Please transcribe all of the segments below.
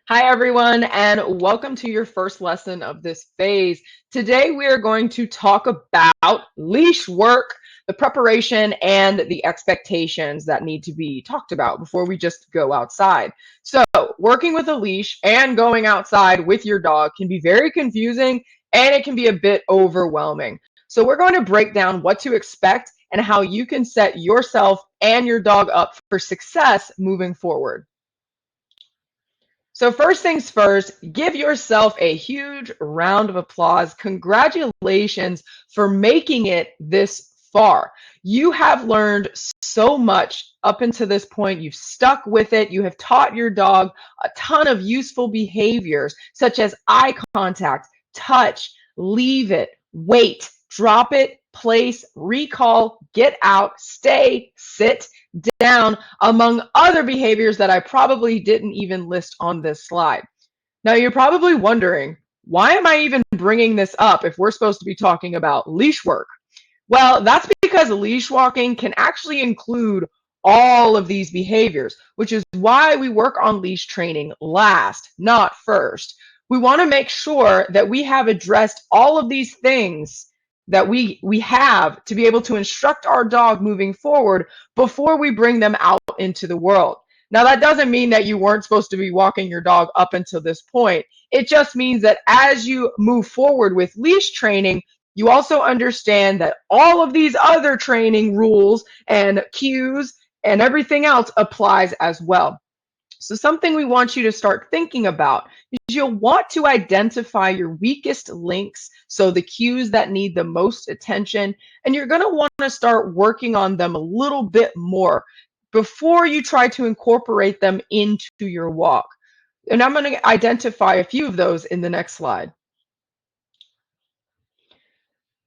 Hi, everyone, and welcome to your first lesson of this phase. Today, we are going to talk about leash work, the preparation, and the expectations that need to be talked about before we just go outside. So, working with a leash and going outside with your dog can be very confusing and it can be a bit overwhelming. So, we're going to break down what to expect and how you can set yourself and your dog up for success moving forward. So, first things first, give yourself a huge round of applause. Congratulations for making it this far. You have learned so much up until this point. You've stuck with it. You have taught your dog a ton of useful behaviors, such as eye contact, touch, leave it, wait, drop it, place, recall, get out, stay, sit, down, among other behaviors that I probably didn't even list on this slide. Now, you're probably wondering, why am I even bringing this up if we're supposed to be talking about leash work? Well, that's because leash walking can actually include all of these behaviors, which is why we work on leash training last, not first. We want to make sure that we have addressed all of these things that we have to be able to instruct our dog moving forward before we bring them out into the world. Now, that doesn't mean that you weren't supposed to be walking your dog up until this point. It just means that as you move forward with leash training, you also understand that all of these other training rules and cues and everything else applies as well. So something we want you to start thinking about is you'll want to identify your weakest links, so the cues that need the most attention, and you're going to want to start working on them a little bit more before you try to incorporate them into your walk. And I'm going to identify a few of those in the next slide.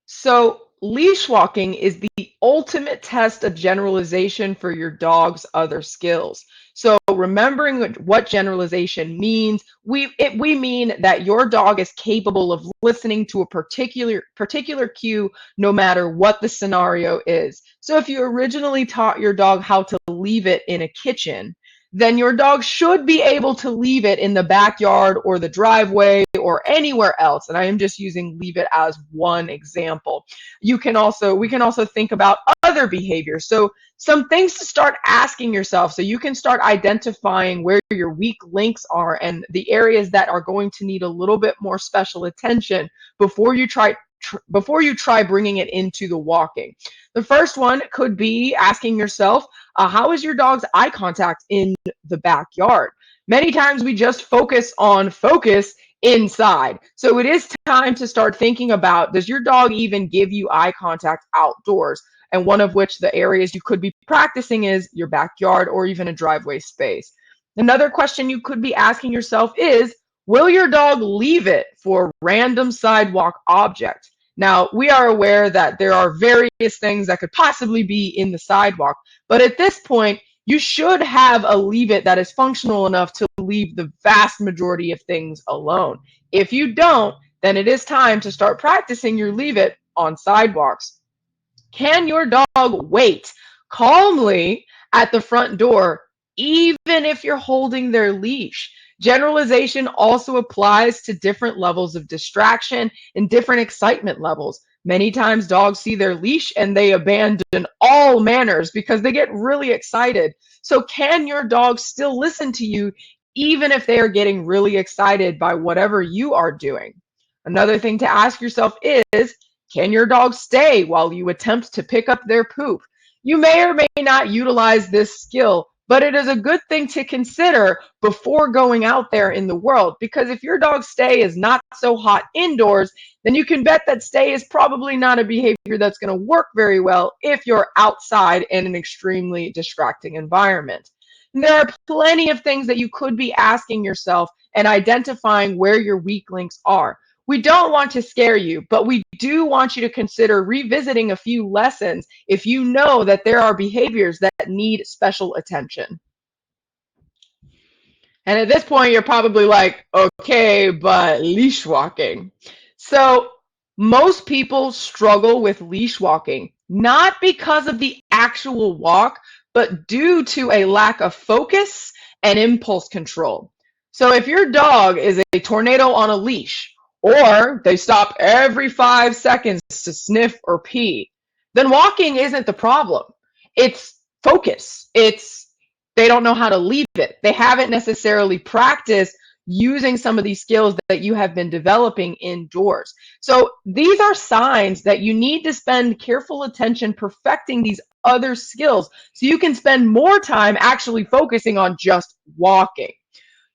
So, leash walking is the ultimate test of generalization for your dog's other skills. So, remembering what generalization means, we mean that your dog is capable of listening to a particular cue no matter what the scenario is. So, if you originally taught your dog how to leave it in a kitchen, then your dog should be able to leave it in the backyard or the driveway or anywhere else. And I am just using leave it as one example. We can also think about other behaviors. So some things to start asking yourself so you can start identifying where your weak links are and the areas that are going to need a little bit more special attention before you try bringing it into the walking. The first one could be asking yourself, how is your dog's eye contact in the backyard? Many times we just focus inside. So it is time to start thinking about, does your dog even give you eye contact outdoors? And one of which the areas you could be practicing is your backyard or even a driveway space. Another question you could be asking yourself is, will your dog leave it for a random sidewalk object? Now, we are aware that there are various things that could possibly be in the sidewalk, but at this point, you should have a leave it that is functional enough to leave the vast majority of things alone. If you don't, then it is time to start practicing your leave it on sidewalks. Can your dog wait calmly at the front door, even if you're holding their leash? Generalization also applies to different levels of distraction and different excitement levels. Many times dogs see their leash and they abandon all manners because they get really excited. So can your dog still listen to you even if they are getting really excited by whatever you are doing? Another thing to ask yourself is, can your dog stay while you attempt to pick up their poop? You may or may not utilize this skill, but it is a good thing to consider before going out there in the world, because if your dog's stay is not so hot indoors, then you can bet that stay is probably not a behavior that's going to work very well if you're outside in an extremely distracting environment. And there are plenty of things that you could be asking yourself and identifying where your weak links are. We don't want to scare you, but we do want you to consider revisiting a few lessons if you know that there are behaviors that need special attention. And at this point, you're probably like, okay, but leash walking. So, most people struggle with leash walking, not because of the actual walk, but due to a lack of focus and impulse control. So if your dog is a tornado on a leash, or they stop every 5 seconds to sniff or pee, then walking isn't the problem. It's focus. It's they don't know how to leave it. They haven't necessarily practiced using some of these skills that you have been developing indoors. So these are signs that you need to spend careful attention perfecting these other skills so you can spend more time actually focusing on just walking.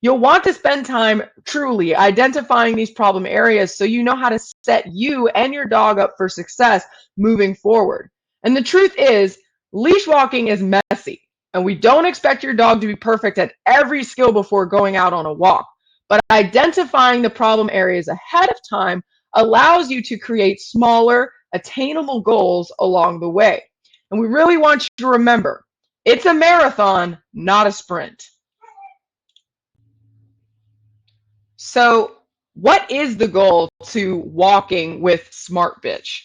You'll want to spend time truly identifying these problem areas so you know how to set you and your dog up for success moving forward. And the truth is, leash walking is messy, and we don't expect your dog to be perfect at every skill before going out on a walk. But identifying the problem areas ahead of time allows you to create smaller, attainable goals along the way. And we really want you to remember, it's a marathon, not a sprint. So, what is the goal to walking with Smart Bitch?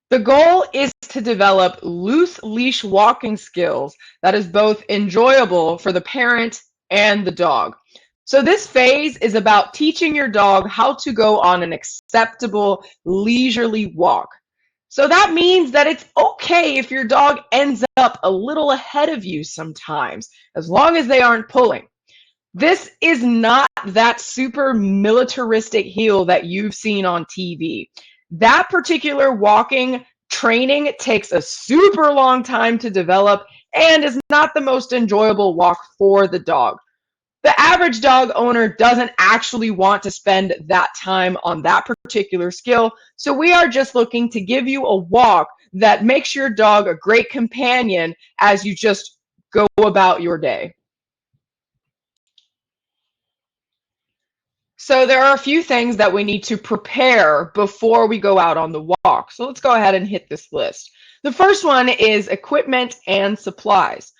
The goal is to develop loose leash walking skills that is both enjoyable for the parent and the dog. So, this phase is about teaching your dog how to go on an acceptable, leisurely walk. So, that means that it's okay if your dog ends up a little ahead of you sometimes, as long as they aren't pulling. This is not that super militaristic heel that you've seen on TV. That particular walking training takes a super long time to develop and is not the most enjoyable walk for the dog. The average dog owner doesn't actually want to spend that time on that particular skill, so we are just looking to give you a walk that makes your dog a great companion as you just go about your day. So there are a few things that we need to prepare before we go out on the walk. So let's go ahead and hit this list. The first one is equipment and supplies.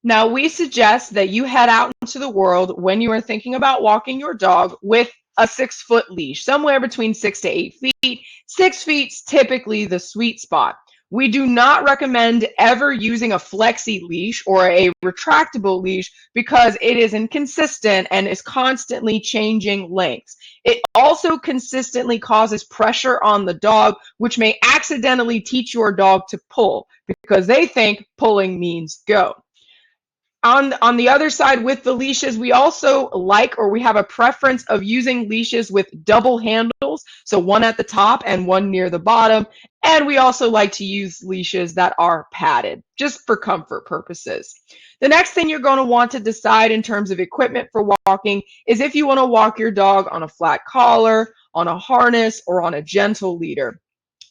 Now, we suggest that you head out into the world when you are thinking about walking your dog with a 6-foot leash, somewhere between 6 to 8 feet. 6 feet is typically the sweet spot. We do not recommend ever using a flexi leash or a retractable leash because it is inconsistent and is constantly changing lengths. It also consistently causes pressure on the dog, which may accidentally teach your dog to pull because they think pulling means go. On the other side with the leashes, we also like or we have a preference of using leashes with double handles, so one at the top and one near the bottom. And we also like to use leashes that are padded, just for comfort purposes. The next thing you're going to want to decide in terms of equipment for walking is if you want to walk your dog on a flat collar, on a harness, or on a gentle leader.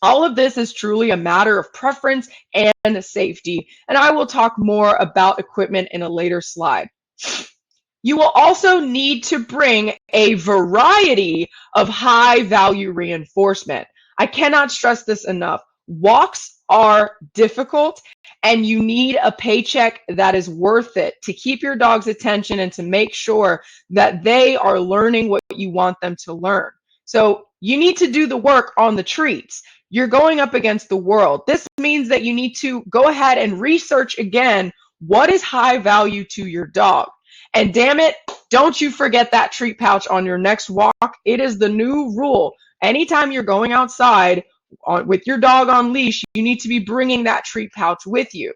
All of this is truly a matter of preference and safety, and I will talk more about equipment in a later slide. You will also need to bring a variety of high-value reinforcement. I cannot stress this enough. Walks are difficult, and you need a paycheck that is worth it to keep your dog's attention and to make sure that they are learning what you want them to learn. So you need to do the work on the treats. You're going up against the world. This means that you need to go ahead and research again what is high value to your dog. And damn it, don't you forget that treat pouch on your next walk. It is the new rule. Anytime you're going outside with your dog on leash, you need to be bringing that treat pouch with you.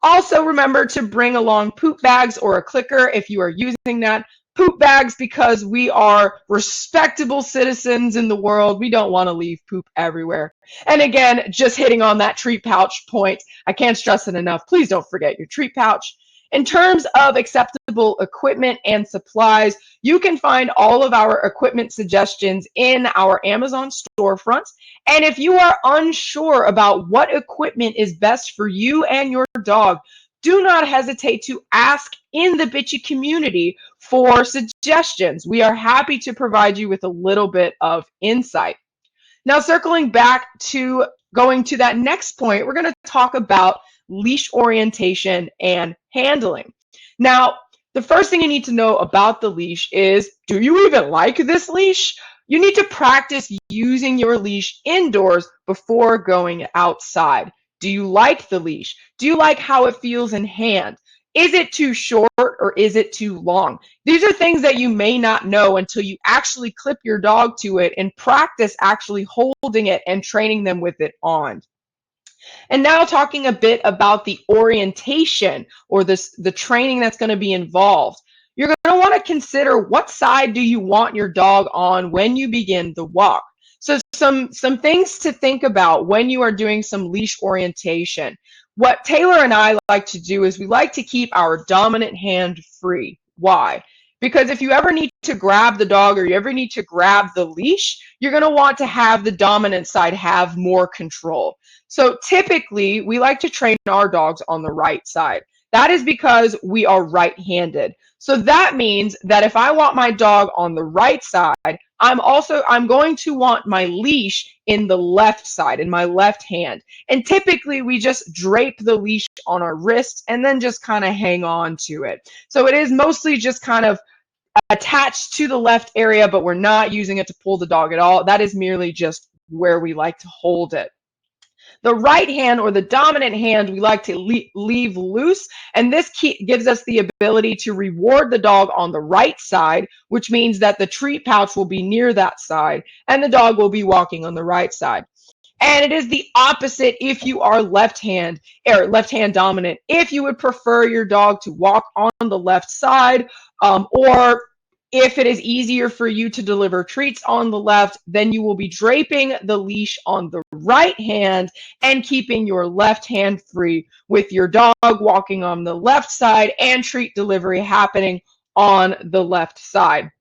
Also remember to bring along poop bags or a clicker if you are using that. Poop bags because we are respectable citizens in the world. We don't want to leave poop everywhere. And again, just hitting on that treat pouch point, I can't stress it enough. Please don't forget your treat pouch. In terms of acceptable equipment and supplies, you can find all of our equipment suggestions in our Amazon storefronts. And if you are unsure about what equipment is best for you and your dog, do not hesitate to ask in the Bitchy community for suggestions. We are happy to provide you with a little bit of insight. Now, circling back to going to that next point, we're going to talk about leash orientation and handling. Now, the first thing you need to know about the leash is, do you even like this leash? You need to practice using your leash indoors before going outside. Do you like the leash? Do you like how it feels in hand? Is it too short or is it too long? These are things that you may not know until you actually clip your dog to it and practice actually holding it and training them with it on. And now talking a bit about the orientation or the training that's going to be involved. You're going to want to consider what side do you want your dog on when you begin the walk. So some things to think about when you are doing some leash orientation. What Taylor and I like to do is we like to keep our dominant hand free. Why? Because if you ever need to grab the dog or you ever need to grab the leash, you're going to want to have the dominant side have more control. So typically, we like to train our dogs on the right side. That is because we are right-handed. So that means that if I want my dog on the right side, I'm going to want my leash in the left side, in my left hand. And typically, we just drape the leash on our wrist and then just kind of hang on to it. So it is mostly just kind of attached to the left area, but we're not using it to pull the dog at all. That is merely just where we like to hold it. The right hand or the dominant hand we like to leave loose, and this gives us the ability to reward the dog on the right side, which means that the treat pouch will be near that side and the dog will be walking on the right side. And it is the opposite if you are left hand dominant. If you would prefer your dog to walk on the left side, or if it is easier for you to deliver treats on the left, then you will be draping the leash on the right hand and keeping your left hand free with your dog walking on the left side and treat delivery happening on the left side.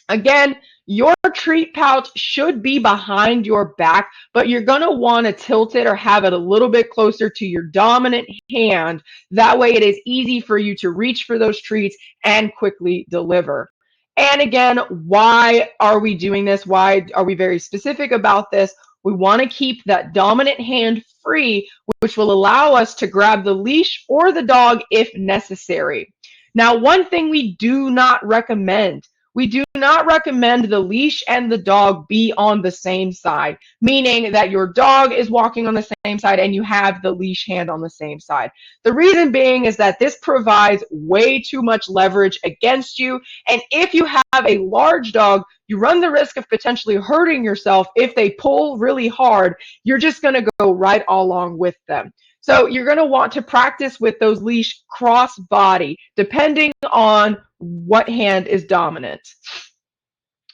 Again, your treat pouch should be behind your back, but you're going to want to tilt it or have it a little bit closer to your dominant hand. That way it is easy for you to reach for those treats and quickly deliver. And again, why are we doing this? Why are we very specific about this? We want to keep that dominant hand free, which will allow us to grab the leash or the dog if necessary. Now, one thing we do not recommend the leash and the dog be on the same side, meaning that your dog is walking on the same side and you have the leash hand on the same side. The reason being is that this provides way too much leverage against you, and if you have a large dog, you run the risk of potentially hurting yourself. If they pull really hard, you're just going to go right along with them. So you're going to want to practice with those leash cross body, depending on what hand is dominant.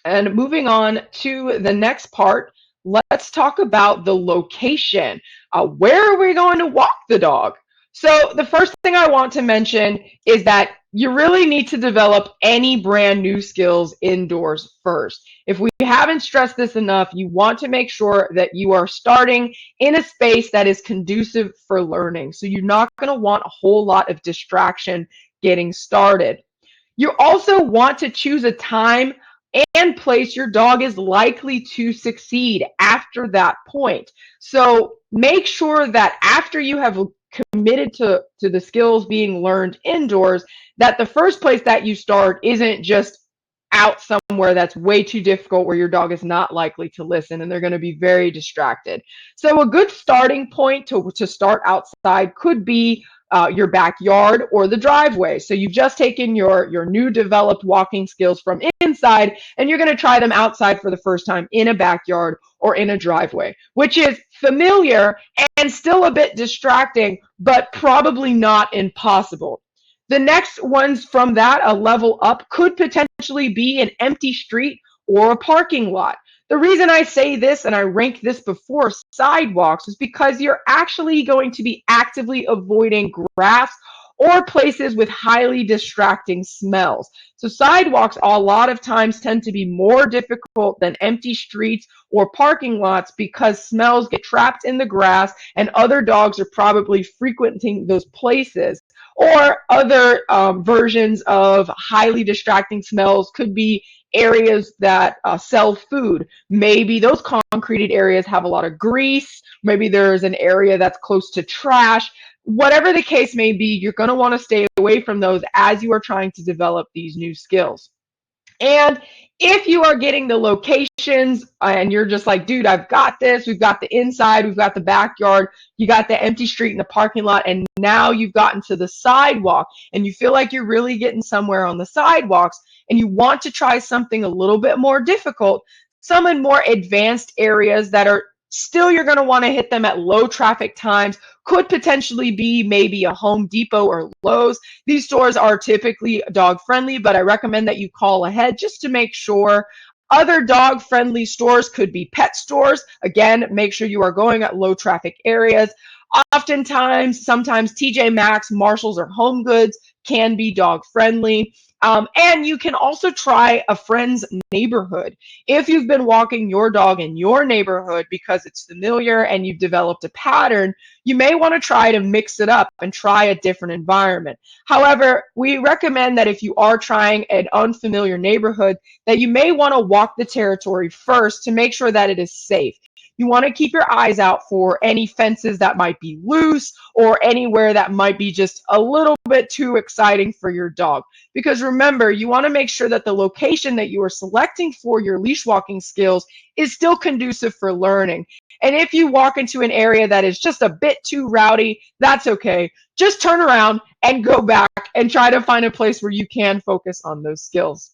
And moving on to the next part, let's talk about the location. Where are we going to walk the dog? So the first thing I want to mention is that you really need to develop any brand new skills indoors first. If we haven't stressed this enough, you want to make sure that you are starting in a space that is conducive for learning. So you're not going to want a whole lot of distraction getting started. You also want to choose a time and place your dog is likely to succeed after that point. So make sure that after you have committed to the skills being learned indoors, that the first place that you start isn't just out somewhere that's way too difficult where your dog is not likely to listen and they're going to be very distracted. So a good starting point to start outside could be your backyard or the driveway. So you've just taken your new developed walking skills from inside and you're going to try them outside for the first time in a backyard or in a driveway, which is familiar and still a bit distracting, but probably not impossible. The next ones from that, a level up, could potentially be an empty street or a parking lot. The reason I say this and I rank this before sidewalks is because you're actually going to be actively avoiding grass or places with highly distracting smells. So sidewalks a lot of times tend to be more difficult than empty streets or parking lots because smells get trapped in the grass and other dogs are probably frequenting those places. Or other versions of highly distracting smells could be areas that sell food. Maybe those concreted areas have a lot of grease. Maybe there's an area that's close to trash. Whatever the case may be, you're going to want to stay away from those as you are trying to develop these new skills. And if you are getting the locations and you're just like, dude, I've got this, we've got the inside, we've got the backyard, you got the empty street and the parking lot, and now you've gotten to the sidewalk and you feel like you're really getting somewhere on the sidewalks and you want to try something a little bit more difficult, some in more advanced areas that are still you're going to want to hit them at low traffic times, could potentially be maybe a Home Depot or Lowe's. These stores are typically dog friendly, but I recommend that you call ahead just to make sure. Other dog friendly stores could be pet stores. Again, make sure you are going at low traffic areas. Oftentimes, sometimes TJ Maxx, Marshalls, or Home Goods can be dog friendly. And you can also try a friend's neighborhood. If you've been walking your dog in your neighborhood because it's familiar and you've developed a pattern, you may want to try to mix it up and try a different environment. However, we recommend that if you are trying an unfamiliar neighborhood, that you may want to walk the territory first to make sure that it is safe. You want to keep your eyes out for any fences that might be loose or anywhere that might be just a little bit too exciting for your dog. Because remember, you want to make sure that the location that you are selecting for your leash walking skills is still conducive for learning. And if you walk into an area that is just a bit too rowdy, that's okay. Just turn around and go back and try to find a place where you can focus on those skills.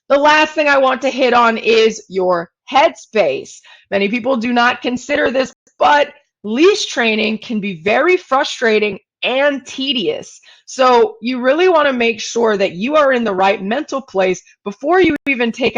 The last thing I want to hit on is your headspace. Many people do not consider this, but leash training can be very frustrating and tedious. So you really want to make sure that you are in the right mental place before you even take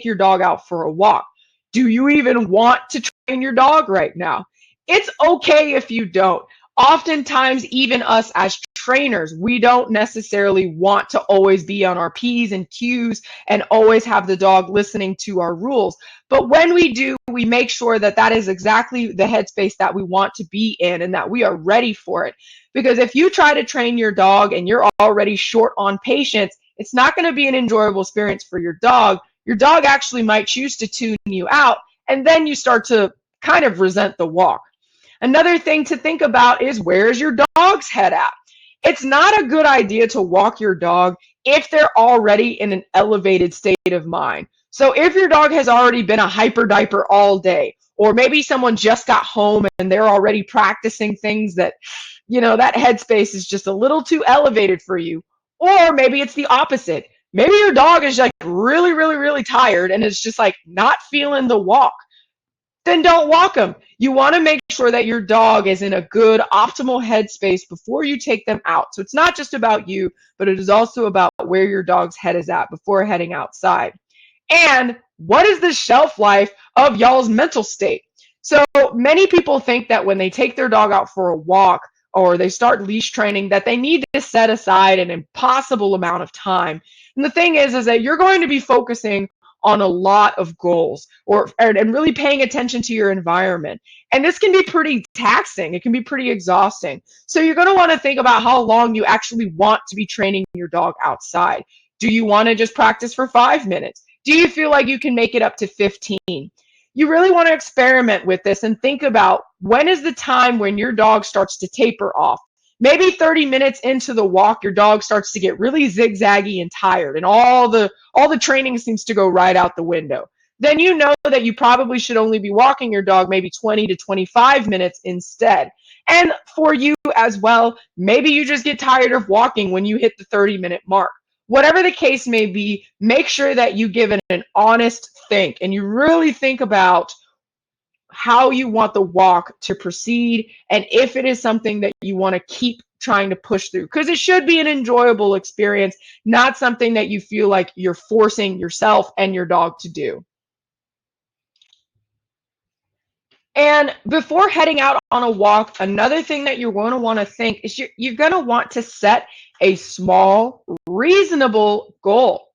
your dog out for a walk. Do you even want to train your dog right now? It's okay if you don't. Oftentimes, even us as trainers, we don't necessarily want to always be on our P's and Q's and always have the dog listening to our rules. But when we do, we make sure that that is exactly the headspace that we want to be in and that we are ready for it. Because if you try to train your dog and you're already short on patience, it's not going to be an enjoyable experience for your dog. Your dog actually might choose to tune you out, and then you start to kind of resent the walk. Another thing to think about is, where's your dog's head at? It's not a good idea to walk your dog if they're already in an elevated state of mind. So if your dog has already been a hyper diaper all day, or maybe someone just got home and they're already practicing things that, that headspace is just a little too elevated for you. Or maybe it's the opposite. Maybe your dog is like really, really, really tired and is just like not feeling the walk. Then don't walk them. You want to make sure that your dog is in a good, optimal headspace before you take them out. So it's not just about you, but it is also about where your dog's head is at before heading outside. And what is the shelf life of y'all's mental state? So many people think that when they take their dog out for a walk or they start leash training, that they need to set aside an impossible amount of time. And the thing is that you're going to be focusing on a lot of goals and really paying attention to your environment. And this can be pretty taxing. It can be pretty exhausting. So you're going to want to think about how long you actually want to be training your dog outside. Do you want to just practice for 5 minutes? Do you feel like you can make it up to 15? You really want to experiment with this and think about, when is the time when your dog starts to taper off? Maybe 30 minutes into the walk, your dog starts to get really zigzaggy and tired, and all the training seems to go right out the window. Then you know that you probably should only be walking your dog maybe 20 to 25 minutes instead. And for you as well, maybe you just get tired of walking when you hit the 30-minute mark. Whatever the case may be, make sure that you give it an honest think and you really think about how you want the walk to proceed and if it is something that you want to keep trying to push through, because it should be an enjoyable experience, not something that you feel like you're forcing yourself and your dog to do. And before heading out on a walk, another thing that you're going to want to think is you're going to want to set a small, reasonable goal.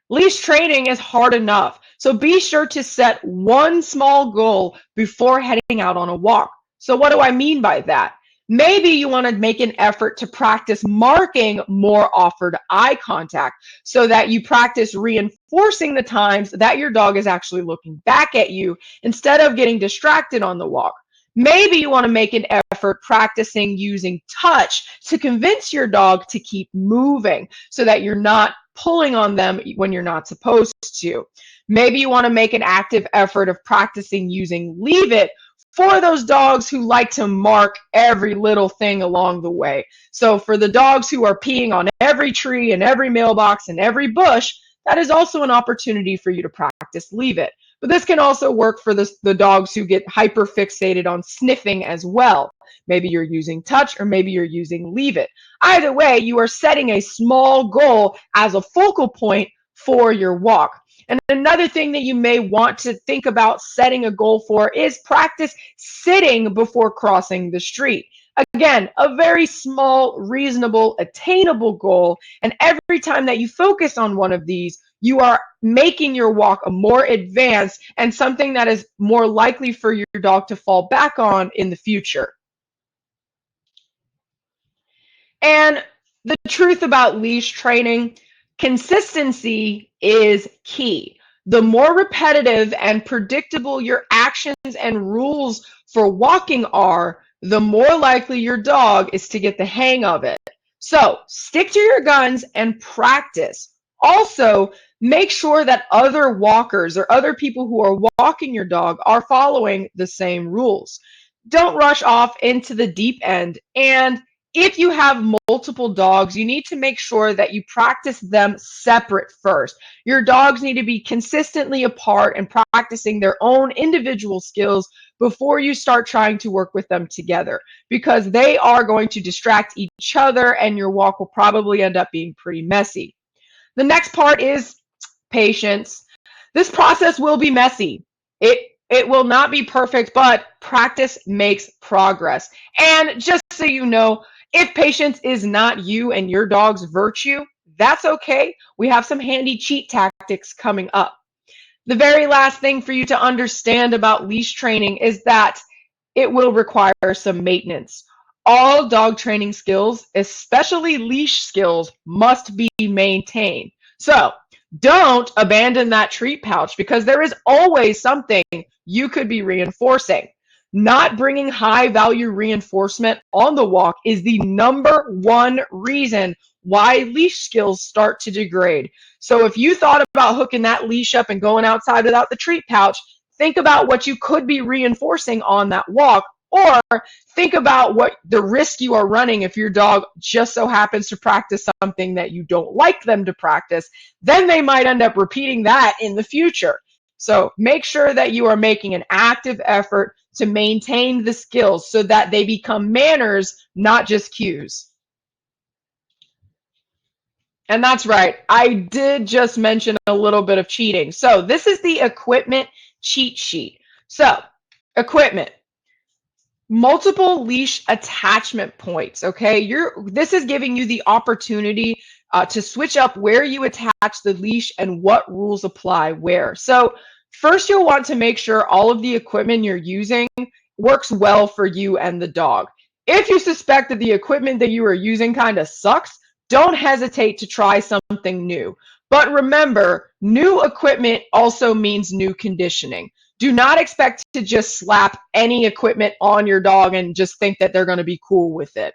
Leash training is hard enough, so be sure to set one small goal before heading out on a walk. So what do I mean by that? Maybe you want to make an effort to practice marking more offered eye contact so that you practice reinforcing the times that your dog is actually looking back at you instead of getting distracted on the walk. Maybe you want to make an effort practicing using touch to convince your dog to keep moving so that you're not pulling on them when you're not supposed to. Maybe you want to make an active effort of practicing using leave it for those dogs who like to mark every little thing along the way. So for the dogs who are peeing on every tree and every mailbox and every bush, that is also an opportunity for you to practice leave it. But this can also work for the dogs who get hyper fixated on sniffing as well. Maybe you're using touch or maybe you're using leave it. Either way, you are setting a small goal as a focal point for your walk. And another thing that you may want to think about setting a goal for is practice sitting before crossing the street. Again, a very small, reasonable, attainable goal. And every time that you focus on one of these, you are making your walk a more advanced and something that is more likely for your dog to fall back on in the future. And the truth about leash training, consistency is key. The more repetitive and predictable your actions and rules for walking are, the more likely your dog is to get the hang of it. So stick to your guns and practice. Also, make sure that other walkers or other people who are walking your dog are following the same rules. Don't rush off into the deep end. And if you have multiple dogs, you need to make sure that you practice them separate first. Your dogs need to be consistently apart and practicing their own individual skills before you start trying to work with them together, because they are going to distract each other and your walk will probably end up being pretty messy. The next part is patience. This process will be messy. It will not be perfect, but practice makes progress. And just so you know, if patience is not you and your dog's virtue, that's okay. We have some handy cheat tactics coming up. The very last thing for you to understand about leash training is that it will require some maintenance. All dog training skills, especially leash skills, must be maintained. So don't abandon that treat pouch because there is always something you could be reinforcing. Not bringing high value reinforcement on the walk is the number one reason why leash skills start to degrade. So if you thought about hooking that leash up and going outside without the treat pouch, think about what you could be reinforcing on that walk, or think about what the risk you are running if your dog just so happens to practice something that you don't like them to practice. Then they might end up repeating that in the future. So make sure that you are making an active effort to maintain the skills so that they become manners, not just cues. And that's right, I did just mention a little bit of cheating. So this is the equipment cheat sheet. So equipment, multiple leash attachment points, okay? This is giving you the opportunity to switch up where you attach the leash and what rules apply where. So first, you'll want to make sure all of the equipment you're using works well for you and the dog. If you suspect that the equipment that you are using kind of sucks, don't hesitate to try something new. But remember, new equipment also means new conditioning. Do not expect to just slap any equipment on your dog and just think that they're going to be cool with it.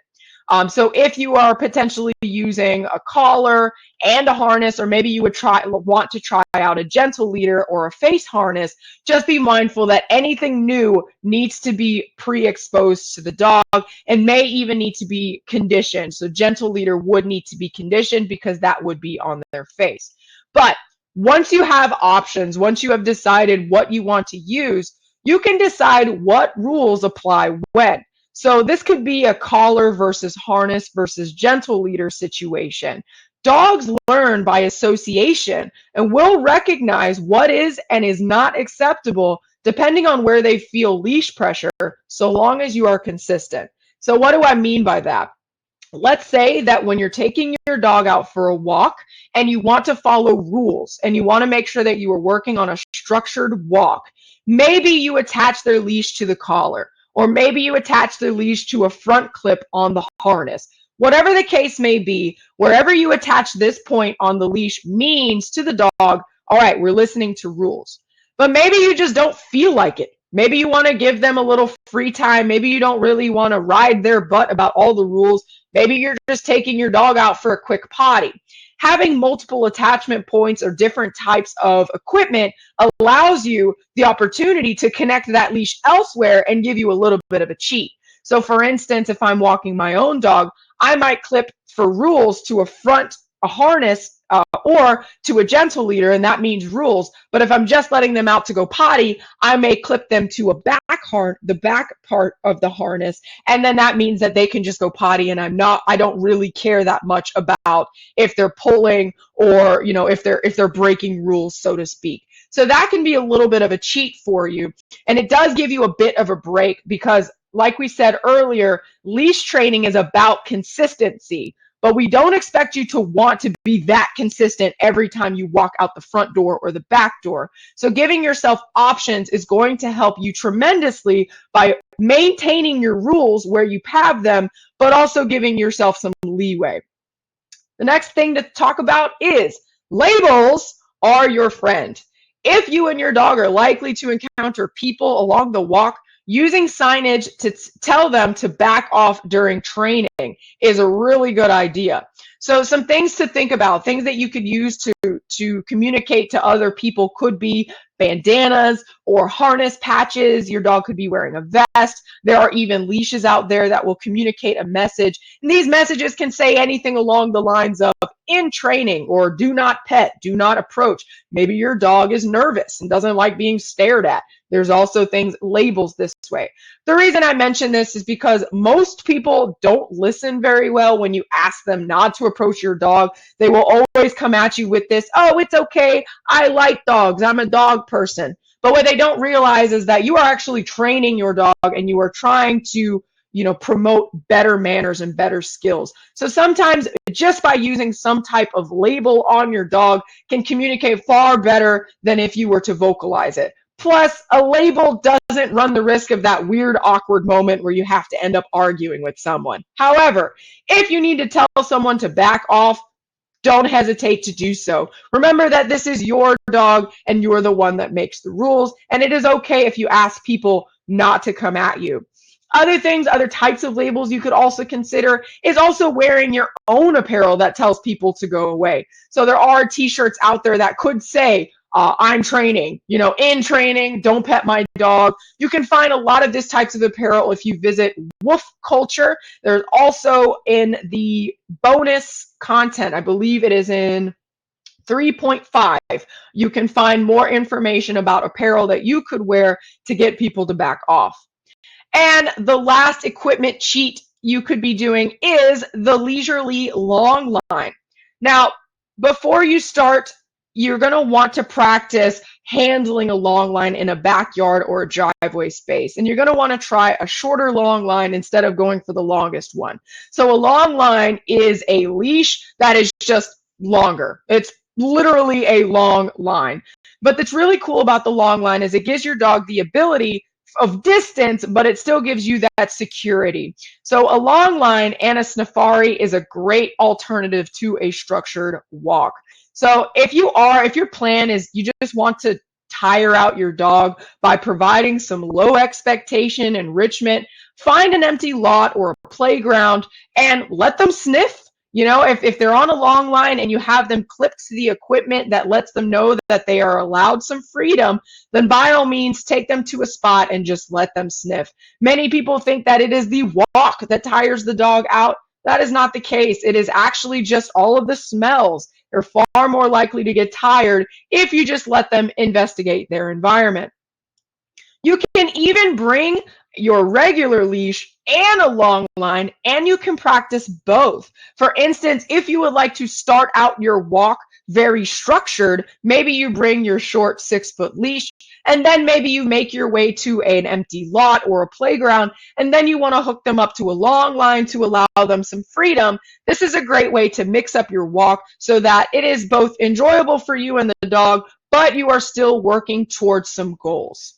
So if you are potentially using a collar and a harness, or maybe you would want to try out a gentle leader or a face harness, just be mindful that anything new needs to be pre-exposed to the dog and may even need to be conditioned. So gentle leader would need to be conditioned because that would be on their face. But once you have options, once you have decided what you want to use, you can decide what rules apply when. So this could be a collar versus harness versus gentle leader situation. Dogs learn by association and will recognize what is and is not acceptable depending on where they feel leash pressure, so long as you are consistent. So what do I mean by that? Let's say that when you're taking your dog out for a walk and you want to follow rules and you want to make sure that you are working on a structured walk, maybe you attach their leash to the collar. Or maybe you attach the leash to a front clip on the harness. Whatever the case may be, wherever you attach this point on the leash means to the dog, all right, we're listening to rules. But maybe you just don't feel like it. Maybe you want to give them a little free time. Maybe you don't really want to ride their butt about all the rules. Maybe you're just taking your dog out for a quick potty. Having multiple attachment points or different types of equipment allows you the opportunity to connect that leash elsewhere and give you a little bit of a cheat. So for instance, if I'm walking my own dog, I might clip for rules to a harness, or to a gentle leader, and that means rules. But if I'm just letting them out to go potty, I may clip them to the back part of the harness, and then that means that they can just go potty, and I don't really care that much about if they're pulling or if they're breaking rules, so to speak. So that can be a little bit of a cheat for you, and it does give you a bit of a break because, like we said earlier, leash training is about consistency. But we don't expect you to want to be that consistent every time you walk out the front door or the back door. So giving yourself options is going to help you tremendously by maintaining your rules where you have them, but also giving yourself some leeway. The next thing to talk about is labels are your friend. If you and your dog are likely to encounter people along the walk, using signage to tell them to back off during training is a really good idea. So some things to think about, things that you could use to communicate to other people could be bandanas or harness patches. Your dog could be wearing a vest. There are even leashes out there that will communicate a message. And these messages can say anything along the lines of in training or do not pet, do not approach. Maybe your dog is nervous and doesn't like being stared at. There's also things labels this way. The reason I mention this is because most people don't listen very well when you ask them not to approach your dog. They will always come at you with this, oh, it's okay, I like dogs, I'm a dog person. But what they don't realize is that you are actually training your dog and you are trying to promote better manners and better skills. So sometimes just by using some type of label on your dog can communicate far better than if you were to vocalize it. Plus, a label doesn't run the risk of that weird, awkward moment where you have to end up arguing with someone. However, if you need to tell someone to back off, don't hesitate to do so. Remember that this is your dog and you're the one that makes the rules, and it is okay if you ask people not to come at you. Other things, other types of labels you could also consider is also wearing your own apparel that tells people to go away. So there are t-shirts out there that could say, I'm training, in training, don't pet my dog. You can find a lot of this types of apparel if you visit Wolf Culture. There's also in the bonus content, I believe it is in 3.5, you can find more information about apparel that you could wear to get people to back off. And the last equipment cheat you could be doing is the leisurely long line. Now, before you start, you're going to want to practice handling a long line in a backyard or a driveway space. And you're going to want to try a shorter long line instead of going for the longest one. So a long line is a leash that is just longer. It's literally a long line. But what's really cool about the long line is it gives your dog the ability of distance, but it still gives you that security. So a long line and a safari is a great alternative to a structured walk. So if your plan is you just want to tire out your dog by providing some low expectation enrichment, find an empty lot or a playground and let them sniff. If they're on a long line and you have them clipped to the equipment that lets them know that they are allowed some freedom, then by all means take them to a spot and just let them sniff. Many people think that it is the walk that tires the dog out. That is not the case. It is actually just all of the smells. They're far more likely to get tired if you just let them investigate their environment. You can even bring your regular leash and a long line, and you can practice both. For instance, if you would like to start out your walk very structured, maybe you bring your short 6-foot leash, and then maybe you make your way to an empty lot or a playground, and then you want to hook them up to a long line to allow them some freedom. This is a great way to mix up your walk so that it is both enjoyable for you and the dog, but you are still working towards some goals.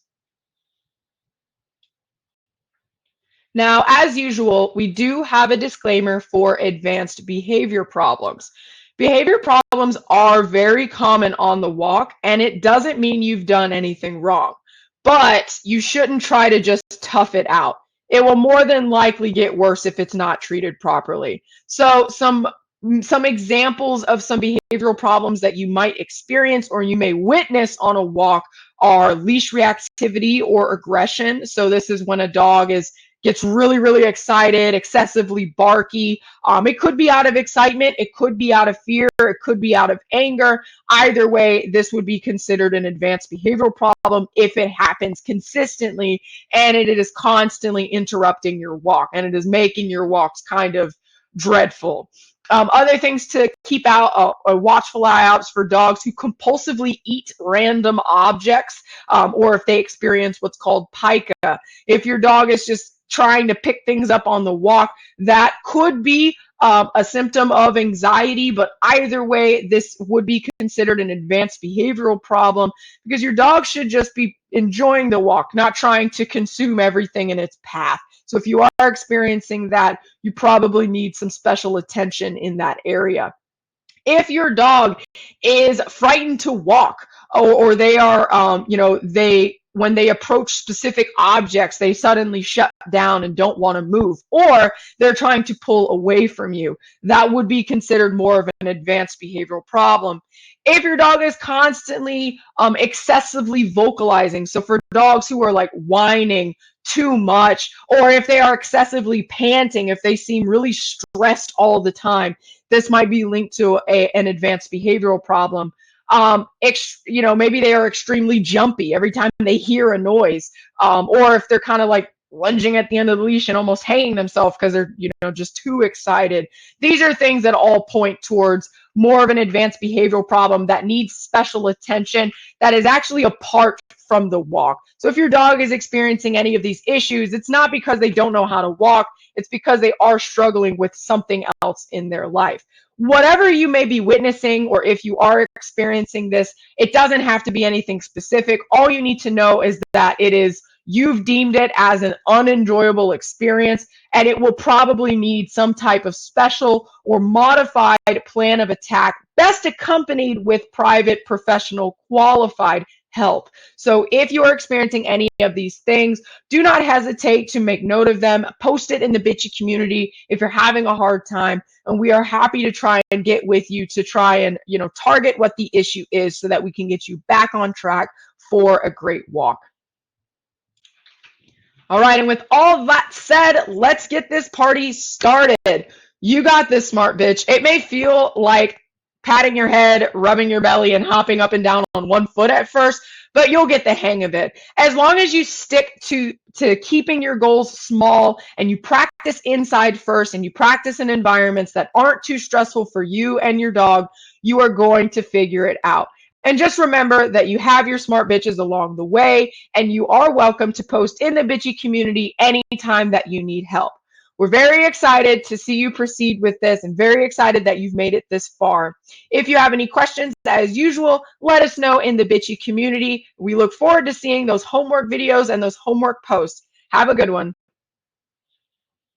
Now, as usual, we do have a disclaimer for advanced behavior problems. Behavior problems are very common on the walk, and it doesn't mean you've done anything wrong. But you shouldn't try to just tough it out. It will more than likely get worse if it's not treated properly. So some some examples of some behavioral problems that you might experience or you may witness on a walk are leash reactivity or aggression. So this is when a dog gets really, really excited, excessively barky. It could be out of excitement, it could be out of fear, it could be out of anger. Either way, this would be considered an advanced behavioral problem if it happens consistently and it is constantly interrupting your walk and it is making your walks kind of dreadful. Other things to keep out, watchful eye outs for dogs who compulsively eat random objects, or if they experience what's called pica. If your dog is just trying to pick things up on the walk, that could be a symptom of anxiety, but either way, this would be considered an advanced behavioral problem because your dog should just be enjoying the walk, not trying to consume everything in its path. So if you are experiencing that, you probably need some special attention in that area. If your dog is frightened to walk, or they are, when they approach specific objects, they suddenly shut down and don't want to move, or they're trying to pull away from you, that would be considered more of an advanced behavioral problem. If your dog is constantly excessively vocalizing, so for dogs who are like whining too much, or if they are excessively panting, if they seem really stressed all the time, this might be linked to an advanced behavioral problem. Maybe they are extremely jumpy every time they hear a noise, or if they're kind of like lunging at the end of the leash and almost hanging themselves because they're just too excited. These are things that all point towards more of an advanced behavioral problem that needs special attention that is actually apart from the walk. So if your dog is experiencing any of these issues, it's not because they don't know how to walk, it's because they are struggling with something else in their life. Whatever you may be witnessing, or if you are experiencing this, it doesn't have to be anything specific. All you need to know is that you've deemed it as an unenjoyable experience, and it will probably need some type of special or modified plan of attack, best accompanied with private, professional, qualified help. So if you are experiencing any of these things, do not hesitate to make note of them. Post it in the bitchy community if you're having a hard time, and we are happy to try and get with you to try and target what the issue is so that we can get you back on track for a great walk. All right, and with all that said, let's get this party started. You got this, smart bitch. It may feel like patting your head, rubbing your belly, and hopping up and down on one foot at first, but you'll get the hang of it. As long as you stick to keeping your goals small and you practice inside first and you practice in environments that aren't too stressful for you and your dog, you are going to figure it out. And just remember that you have your smart bitches along the way, and you are welcome to post in the bitchy community anytime that you need help. We're very excited to see you proceed with this and very excited that you've made it this far. If you have any questions, as usual, let us know in the bitchy community. We look forward to seeing those homework videos and those homework posts. Have a good one.